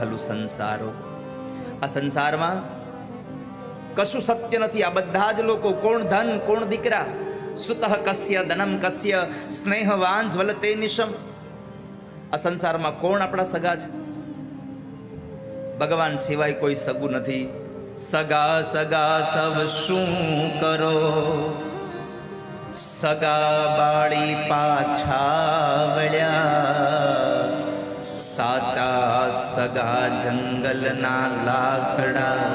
ખલુ સંસારો. આ સંસારમાં કશું સત્ય નથી. આ બધા જ લોકો, કોણ ધન કોણ દીકરા, સુતઃ કસ્ય ધનમ કસ્ય સ્નેહવાન જ્વલતે નિશમ. આ સંસારમાં કોણ આપણા સગા છે? ભગવાન સિવાય કોઈ સગું નથી. સગા સગા સવ શું કરો, સગા બાળી પાછા વળ્યા, સાચા સગા જંગલના લાકડા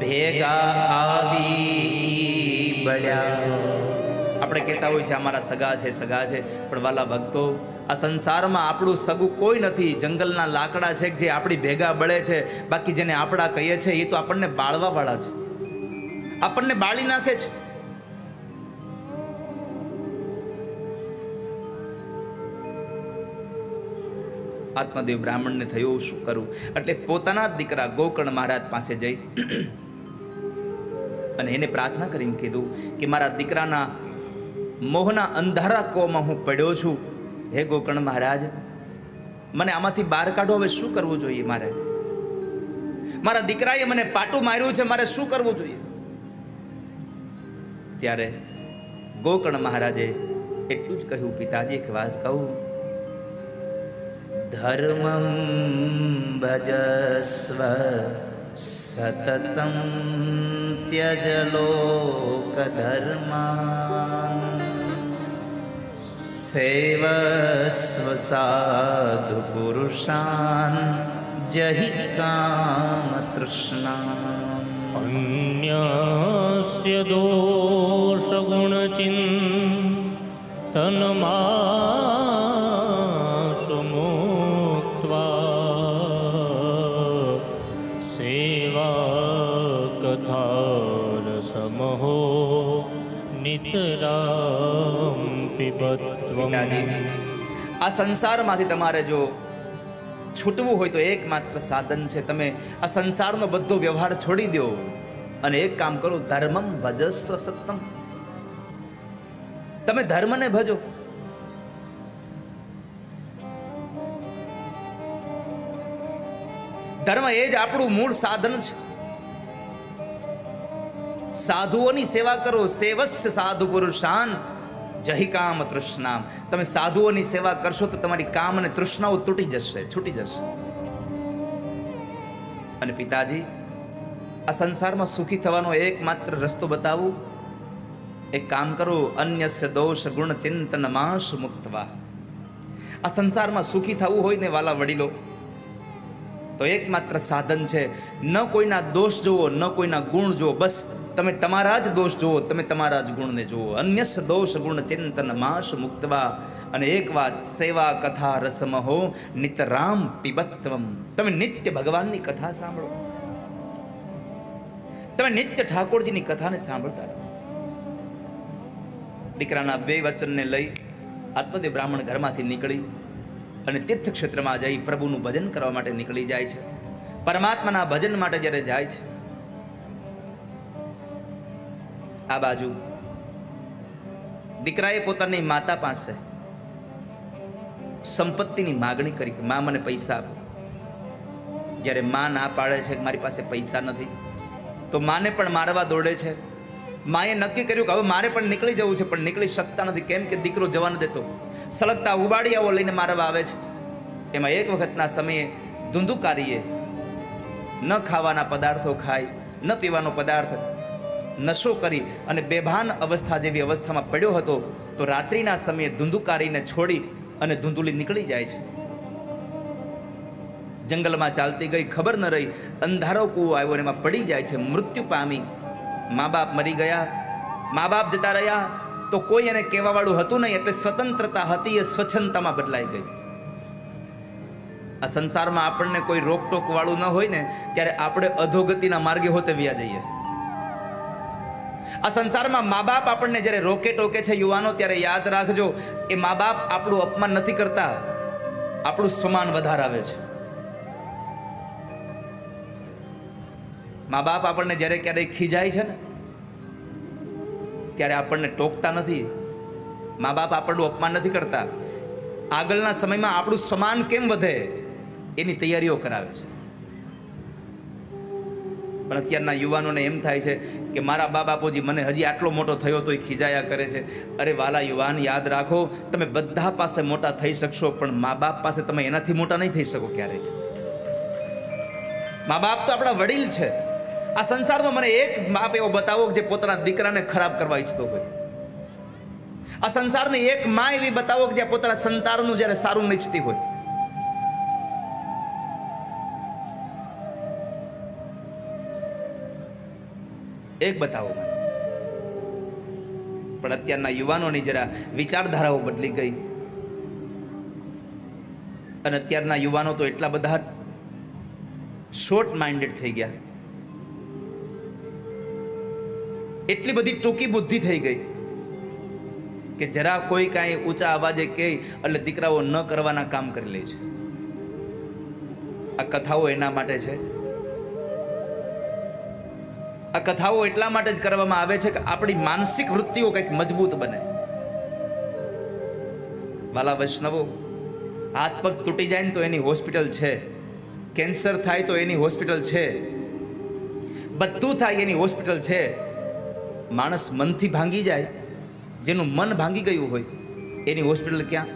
ભેગા આવી બળ્યા. આપણે કહેતા હોય છે અમારા સગા છે, સગા છે, પણ વાલા ભક્તો, આ સંસારમાં આપણું સગું કોઈ નથી. જંગલના લાકડા છે જે આપણી ભેગા બળે છે. બાકી જેને આપણા કહીએ છે એ તો આપણને બાળવા વાળા છે, આપણને બાળી નાખે છે. આત્મદેવ બ્રાહ્મણને થયું શું કરું, એટલે પોતાના જ દીકરા ગોકર્ણ મહારાજ પાસે જઈ અને એને પ્રાર્થના કરીને કીધું કે મારા દીકરાના મોહના અંધારા કોમાં હું પડ્યો છું. હે ગોકર્ણ મહારાજ, મને આમાંથી બહાર કાઢો. હવે શું કરવું જોઈએ મારે? મારા દીકરાએ મને પાટું માર્યું છે, મારે શું કરવું જોઈએ? ત્યારે ગોકર્ણ મહારાજે એટલું જ કહ્યું, પિતાજી એક વાત કહું, ધર્મં ભજસ્વ સતતં ત્યજ લોક ધર્માન, સેવસ્વ સાધુ પુરુષાન જહિ કામ તૃષ્ણા. અન્યસ્ય દોષ ગુણ ચિંતનમાસુ મુક્ત્વા, સેવા કથા રસમહો નિતરામ પિબત્વમ. આ સંસારમાંથી તમારે જો છૂટવું હોય તો એકમાત્ર સાધન છે, તમે આ સંસારનો બધો વ્યવહાર છોડી દો અને એક કામ કરો, ધર્મમ ભજસ્વ સત્તમ. તમે ધર્મને ભજો. ધર્મ એ જ આપણું મૂળ સાધન છે. સાધુઓની સેવા કરો. સેવસ્ય સાધુ પુરુષાન જહિ કામ તૃષ્ણામ. તમે સાધુઓની સેવા કરશો તો તમારી કામ અને તૃષ્ણાઓ તૂટી જશે, છૂટી જશે. અને પિતાજી, આ સંસારમાં સુખી થવાનો એકમાત્ર રસ્તો બતાવું. એક કામ કરો, અન્યસ્ય દોષ ગુણ ચિંતન માસ મુક્તવા. આ સંસારમાં સુખી થવું હોય ને વાલા વડીલો, તો એકમાત્ર સાધન છે, ન કોઈના દોષ જુઓ, ન કોઈના ગુણ જુઓ. બસ તમે તમારા જ દોષ જુઓ, તમે તમારા જ ગુણને જુઓ. અન્યસ દોષ ગુણ ચિંતન માસ મુક્તવા. અને એક વાત, સેવા કથા રસમહો નિતરામ પિબત્વમ. તમે નિત્ય ભગવાનની કથા સાંભળો, તમે નિત્ય ઠાકોરજીની કથાને સાંભળતા રહો. દીકરાના બે વચનને લઈ આત્મદેવ બ્રાહ્મણ ઘરમાંથી નીકળી અને તીર્થ ક્ષેત્રમાં જઈ પ્રભુનું ભજન કરવા માટે નીકળી જાય છે. પરમાત્માના ભજન માટે જ્યારે જાય છે, આ બાજુ દીકરાએ પોતાની માતા પાસે સંપત્તિની માગણી કરી કે માં મને પૈસા આપો. જ્યારે માં ના પાડે છે કે મારી પાસે પૈસા નથી, તો માને પણ મારવા દોડે છે. માએ નક્કી કર્યું કે હવે મારે પણ નીકળી જવું છે, પણ નીકળી શકતા નથી. કેમ કે દીકરો જવા ન દેતો. સળગતા ઉબાડિયાઓ લઈને મારવા આવે છે. એમાં એક વખતના સમયે ધુંધુકારીએ ન ખાવાના પદાર્થો ખાય, ન પીવાનો પદાર્થ, નશો કરી અને બેભાન અવસ્થા જેવી અવસ્થામાં પડ્યો હતો. તો રાત્રિના સમયે ધુંધુકારીને છોડી અને ધુંધુલી નીકળી જાય છે. જંગલમાં ચાલતી ગઈ, ખબર ન રહી, અંધારો કૂવો આવ્યો અને એમાં પડી જાય છે, મૃત્યુ પામી. મા બાપ મરી ગયા, મા બાપ જતા રહ્યા, તો કોઈ એને કહેવા વાળું હતું નહીં. એટલે સ્વતંત્રતા હતી એ સ્વચ્છંદતામાં બદલાઈ ગઈ. આ સંસારમાં આપણને કોઈ રોકટોક વાળું ન હોય ને, ત્યારે આપણે અધોગતિના માર્ગે હોતે વ્યા જઈએ. આ સંસારમાં મા બાપ આપણને જ્યારે રોકે ટોકે છે યુવાનો, ત્યારે યાદ રાખજો, એ મા બાપ આપણું અપમાન નથી કરતા, આપણું સ્વમાન વધારાવે છે. મા બાપ આપણને જ્યારે ક્યારેય ખીજાય છે ને, ત્યારે આપણને ટોકતા નથી. મા બાપ આપણનું અપમાન નથી કરતા. આગળના સમયમાં આપણું સ્વમાન કેમ વધે એની તૈયારીઓ કરાવે છે. પણ અત્યારના યુવાનોને એમ થાય છે કે મારા બા બાપુજી મને હજી આટલો મોટો થયો તો એ ખીજાયા કરે છે. અરે વાલા યુવાન, યાદ રાખો, તમે બધા પાસે મોટા થઈ શકશો, પણ મા બાપ પાસે તમે એનાથી મોટા નહીં થઈ શકો ક્યારેય. મા બાપ તો આપણા વડીલ છે. આ સંસારનો મને એક બાપ એવો બતાવો જે પોતાના દીકરાને ખરાબ કરવા ઈચ્છતો હોય. આ સંસારની એક માં એવી બતાવો કે જ્યાં પોતાના સંતાનનું જ્યારે સારું ન ઈચ્છતી હોય. એક બતાવો મને. પણ અત્યારના યુવાનોની જરા વિચારધારાઓ બદલી ગઈ, અને અત્યારના યુવાનો તો એટલા બધા શોર્ટ માઇન્ડેડ થઈ ગયા, એટલી બધી ટૂંકી બુદ્ધિ થઈ ગઈ કે જરા કોઈ કાંઈ ઊંચા અવાજે કહે એટલે દીકરાઓ ન કરવાના કામ કરી લે છે. આ કથાઓ એના માટે છે. આ કથાઓ એટલા માટે જ કરવામાં આવે છે કે આપણી માનસિક વૃત્તિઓ કંઈક મજબૂત બને. વાલા વૈષ્ણવો, હાથ પગ તૂટી જાય ને તો એની હોસ્પિટલ છે, કેન્સર થાય તો એની હોસ્પિટલ છે, બધું થાય એની હોસ્પિટલ છે. માણસ મનથી ભાંગી જાય, જેનું મન ભાંગી ગયું હોય એની હોસ્પિટલ ક્યાં?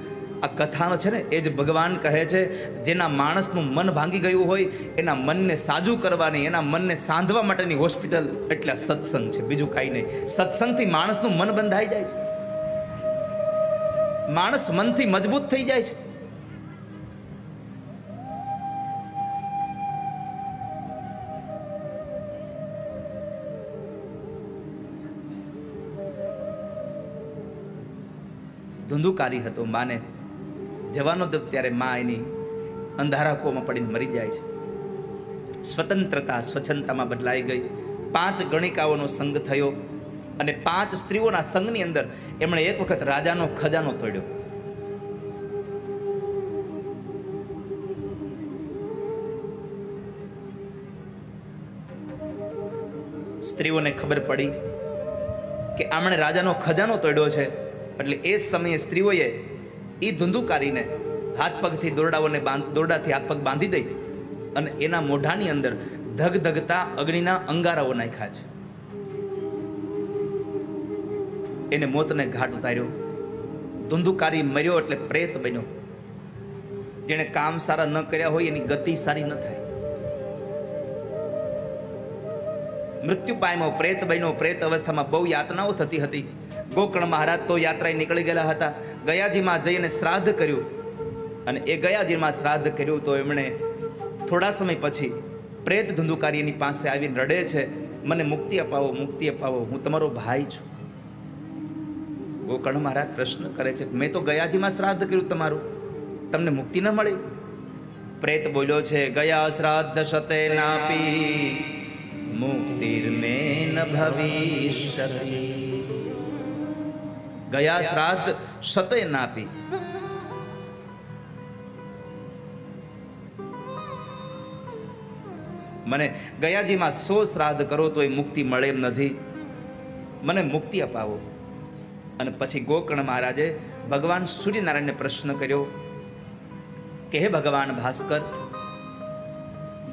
આ કથાનો છે ને એ જ ભગવાન કહે છે, જેના માણસનું મન ભાંગી ગયું હોય એના મનને સાજું કરવાની, એના મનને સાંધવા માટેની હોસ્પિટલ એટલે સત્સંગ છે, બીજું કાંઈ નહીં. સત્સંગથી માણસનું મન બંધાઈ જાય છે, માણસ મનથી મજબૂત થઈ જાય છે. ધુંધુકારી હતો, માને જવાનો હતો ત્યારે માં એની અંધારા કૂવામાં પડીને મરી જાય છે. સ્વતંત્રતા સ્વચ્છંદતામાં બદલાઈ ગઈ. 5 ગણિકાઓનો સંગ થયો, અને 5 સ્ત્રીઓના સંઘની અંદર એમણે એક વખત રાજાનો ખજાનો તોડ્યો. સ્ત્રીઓને ખબર પડી કે આમણે રાજાનો ખજાનો તોડ્યો છે, એટલે એ સમયે સ્ત્રીઓએ એ ધુંધુકારીને હાથ પગથી દોરડાથી હાથ પગ બાંધી દઈ અને એના મોઢાની અંદર ધગધગતા અગ્નિના અંગારાઓ નાખ્યા છે. એને મોતને ઘાટ ઉતાર્યો. ધુંધુકારી મર્યો એટલે પ્રેત બન્યો. જેણે કામ સારા ન કર્યા હોય એની ગતિ સારી ન થાય. મૃત્યુ પામ્યો, પ્રેત બન્યો. પ્રેત અવસ્થામાં બહુ યાતનાઓ થતી હતી. ગોકર્ણ મહારાજ તો યાત્રાએ નીકળી ગયેલા હતા. ગયાજીમાં જઈને શ્રાદ્ધ કર્યું, અને એ ગયાજીમાં શ્રાદ્ધ કર્યું તો એમણે થોડા સમય પછી પ્રેત ધુંધુકારી એની પાસે આવીને રડે છે, મને મુક્તિ અપાવો, મુક્તિ અપાવો, હું તમારો ભાઈ છું. ગોકર્ણ મહારાજ પ્રશ્ન કરે છે, મેં તો ગયાજીમાં શ્રાદ્ધ કર્યું તમારું, તમને મુક્તિ ન મળી? પ્રેત બોલ્યો છે, ગયા શ્રાદ્ધ શતે નાપી મુક્તિર્મેન ભવિષ્યતિ. ગયા શ્રાદ્ધ શતે નાપી. મને ગયાજીમાં 100 શ્રાદ્ધ કરો તો એ મુક્તિ મળે એમ નથી, મને મુક્તિ અપાવો. અને પછી ગોકર્ણ મહારાજે ભગવાન સૂર્યનારાયણને પ્રશ્ન કર્યો કે હે ભગવાન ભાસ્કર,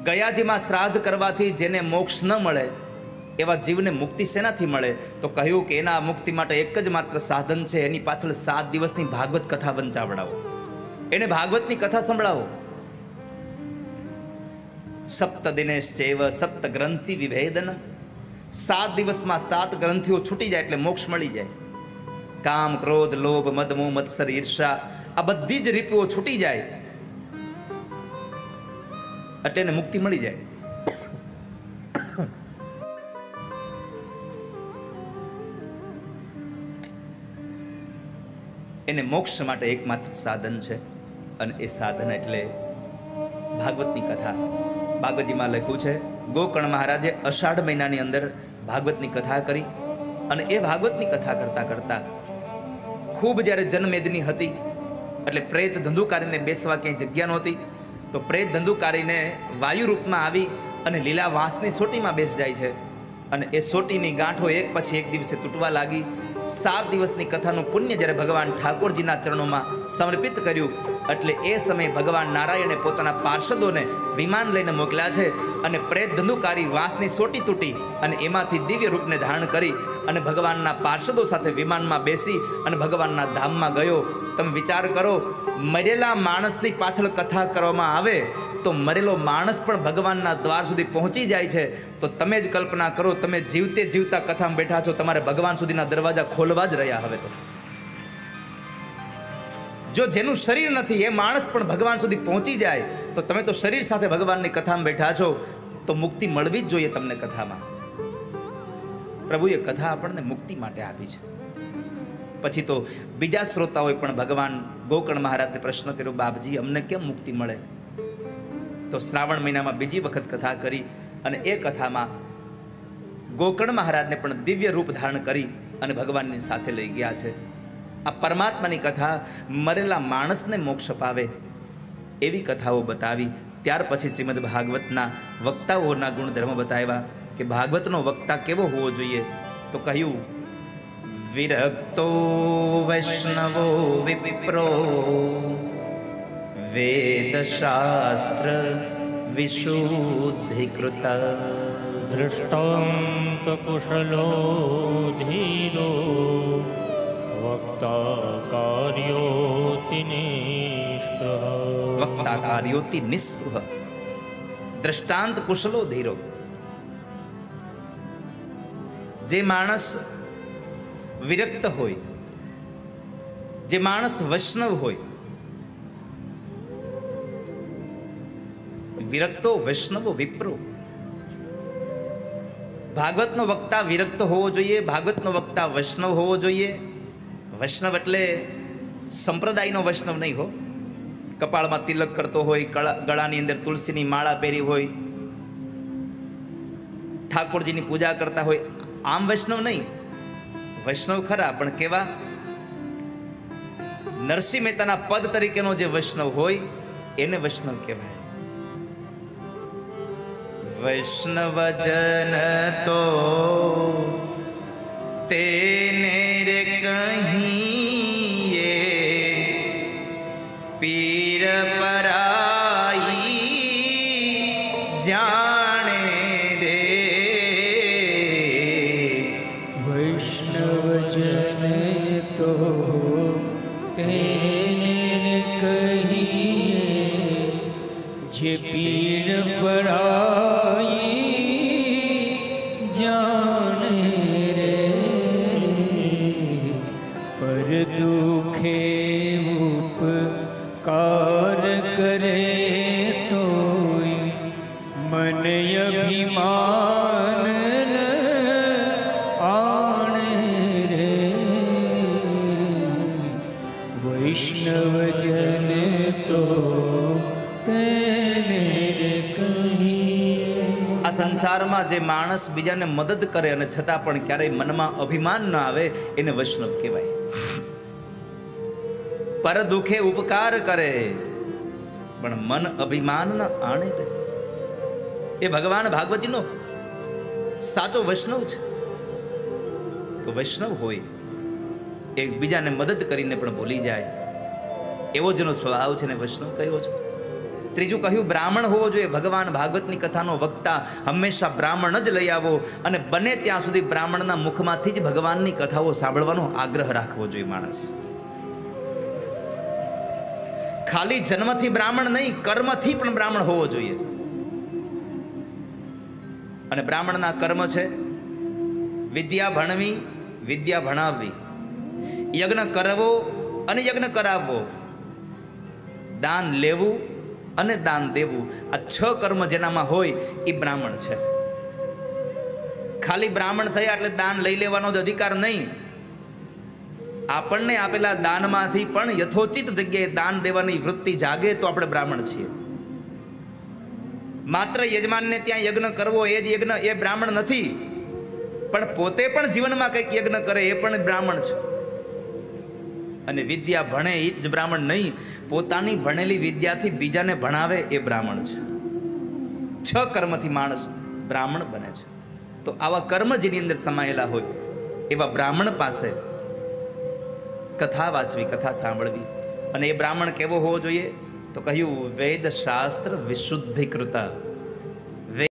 ગયાજીમાં શ્રાદ્ધ કરવાથી જેને મોક્ષ ન મળે એવા જીવને મુક્તિ શેનાથી મળે? તો કહ્યું કે એના મુક્તિ માટે એક જ માત્ર સાધન છે, એની પાછળ 7 દિવસની ભાગવત કથા વંચાવડાવો, એને ભાગવતની કથા સંભળાવો. સપ્ત દિનેશ્ચૈવ સપ્ત ગ્રંથિ વિભેદનમ. 7 દિવસમાં 7 ગ્રંથિઓ છૂટી જાય એટલે મોક્ષ મળી જાય. કામ, ક્રોધ, લોભ, મદ, મોહ, મત્સર, ઈર્ષા, આ બધી જ રીપુઓ છૂટી જાય એટલે એને મુક્તિ મળી જાય. એને મોક્ષ માટે એકમાત્ર સાધન છે, અને એ સાધન એટલે ભાગવતની કથા. ભાગવતજીમાં લખ્યું છે, ગોકર્ણ મહારાજે અષાઢ મહિનાની અંદર ભાગવતની કથા કરી, અને એ ભાગવતની કથા કરતા કરતા ખૂબ જ્યારે જનમેદની હતી એટલે પ્રેત ધંધુકારીને બેસવા ક્યાંય જગ્યા નહોતી, તો પ્રેત ધંધુકારીને વાયુ રૂપમાં આવી અને લીલા વાંસની સોટીમાં બેસી જાય છે, અને એ સોટીની ગાંઠો એક પછી એક દિવસે તૂટવા લાગી. 7 દિવસની કથાનું પુણ્ય જ્યારે ભગવાન ઠાકોરજીના ચરણોમાં સમર્પિત કર્યું એટલે એ સમયે ભગવાન નારાયણે પોતાના પાર્ષદોને વિમાન લઈને મોકલ્યા છે અને પ્રેત ધંધુકારી વાંસની સોટી તૂટી અને એમાંથી દિવ્ય રૂપને ધારણ કરી અને ભગવાનના પાર્ષદો સાથે વિમાનમાં બેસી અને ભગવાનના ધામમાં ગયો. તમે વિચાર કરો, મરેલા માણસની પાછળ કથા કરવામાં આવે તો મરેલો માણસ પણ ભગવાનના દ્વાર સુધી પહોંચી જાય છે. તો તમે જ કલ્પના કરો, તમે જીવતે જીવતા કથામાં બેઠા છો, તમારે ભગવાન સુધીના દરવાજા ખોલવા જ રહ્યા. હવે તો જો જેનું શરીર નથી એ માણસ પણ ભગવાન સુધી પહોંચી જાય તો તમે તો શરીર સાથે ભગવાનની કથામાં બેઠા છો, તો મુક્તિ મળવી જ જોઈએ તમને કથામાં. પ્રભુએ કથા આપણને મુક્તિ માટે આપી છે. પછી તો બીજા શ્રોતાઓએ પણ ભગવાન ગોકર્ણ મહારાજને પ્રશ્ન કર્યો, બાપજી અમને કેમ મુક્તિ મળે? તો શ્રાવણ મહિનામાં બીજી વખત કથા કરી અને એ કથામાં ગોકર્ણ મહારાજને પણ દિવ્ય રૂપ ધારણ કરી અને ભગવાનની સાથે લઈ ગયા છે. આ પરમાત્માની કથા મરેલા માણસને મોક્ષ અપાવે એવી કથાઓ બતાવી. ત્યાર પછી શ્રીમદ ભાગવતના વક્તાઓના ગુણધર્મ બતાવ્યા કે ભાગવતનો વક્તા કેવો હોવો જોઈએ. તો કહ્યું, વિરક્તો વૈષ્ણવો વિપ્રો વેદ શાસ્ત્ર વિશુદ્ધિકૃત દૃષ્ટાંત કુશલો ધીરો વક્તા કાર્યોતિ નિષ્પૃહ. વક્તા કાર્યોતિ નિસ્પૃહ. દ્રષ્ટાંત કુશલો ધીરો. જે માણસ વિરક્ત હોય, જે માણસ વૈષ્ણવ હોય, વિરક્તો વૈષ્ણવો વિપ્રો. ભાગવતનો વક્તા વિરક્ત હોવો જોઈએ, ભાગવતનો વક્તા વૈષ્ણવ હોવો જોઈએ. વૈષ્ણવ એટલે સંપ્રદાયનો વૈષ્ણવ નહીં હો. કપાળમાં તિલક કરતો હોય, ગળાની અંદર તુલસીની માળા પહેરી હોય, ઠાકોરજીની પૂજા કરતા હોય, આમ વૈષ્ણવ નહીં. વૈષ્ણવ ખરા, પણ કેવા? નરસિંહ મહેતાના પદ તરીકેનો જે વૈષ્ણવ હોય એને વૈષ્ણવ કહેવાય. વૈષ્ણવજન તો તેને રે કહીએ પીર પરાઈ જાણે રે. વૈષ્ણવજન તો તેને કહીએ જે પીડ પરાઈ જાણે રે. પર દુખે ઉપકાર કરે તોય મન અભિમાન આણે રે. વૈષ્ણવજન તો તેને કહીએ. આ સંસારમાં જે માણસ બીજાને મદદ કરે અને છતાં પણ ક્યારેય મનમાં અભિમાન ન આવે એને વૈષ્ણવ કહેવાય. પર દુખે ઉપકાર કરે પણ મન અભિમાન ન આણે રે. એ ભગવાન ભાગવતીનો સાચો વૈષ્ણવ છે. તો વૈષ્ણવ હોય એ બીજાને મદદ કરીને પણ ભૂલી જાય એવો જેનો સ્વભાવ છે ને વૈષ્ણવ કયો છે. ત્રીજું કહ્યું, બ્રાહ્મણ હોવો જોઈએ. ભગવાન ભાગવતની કથાનો વક્તા હંમેશા બ્રાહ્મણ જ લઈ આવો અને બને ત્યાં સુધી બ્રાહ્મણના મુખમાંથી જ ભગવાનની કથાઓ સાંભળવાનો આગ્રહ રાખવો જોઈએ માણસ. ખાલી જન્મથી બ્રાહ્મણ નહીં, કર્મથી પણ બ્રાહ્મણ હોવો જોઈએ. અને બ્રાહ્મણના કર્મ છે વિદ્યા ભણવી, વિદ્યા ભણાવવી, યજ્ઞ કરવો અને યજ્ઞ કરાવવો, દાન લેવું અને દાન દેવું. આ 6 કર્મ જેનામાં હોય એ બ્રાહ્મણ છે. ખાલી બ્રાહ્મણ થયા એટલે દાન લઈ લેવાનો જ અધિકાર નહીં. આપણને આપેલા દાનમાંથી પણ યથોચિત જગ્યાએ દાન દેવાની વૃત્તિ જાગે તો આપણે બ્રાહ્મણ છીએ. માત્ર યજમાનને ત્યાં યજ્ઞ કરવો એ જ યજ્ઞ, એ બ્રાહ્મણ નથી. પણ પોતે પણ જીવનમાં કંઈક યજ્ઞ કરે એ પણ બ્રાહ્મણ છે. અને વિદ્યા ભણે એ જ બ્રાહ્મણ નહીં, પોતાની ભણેલી વિદ્યાથી બીજાને ભણાવે એ બ્રાહ્મણ છે. 6 કર્મથી માણસ બ્રાહ્મણ બને છે. તો આવા કર્મ જેની અંદર સમાયેલા હોય એવા બ્રાહ્મણ પાસે કથા વાંચવી, કથા સાંભળવી અને એ બ્રાહ્મણ કેવો હોવો જોઈએ? તો કહ્યું વેદ શાસ્ત્ર વિશુદ્ધિકૃત,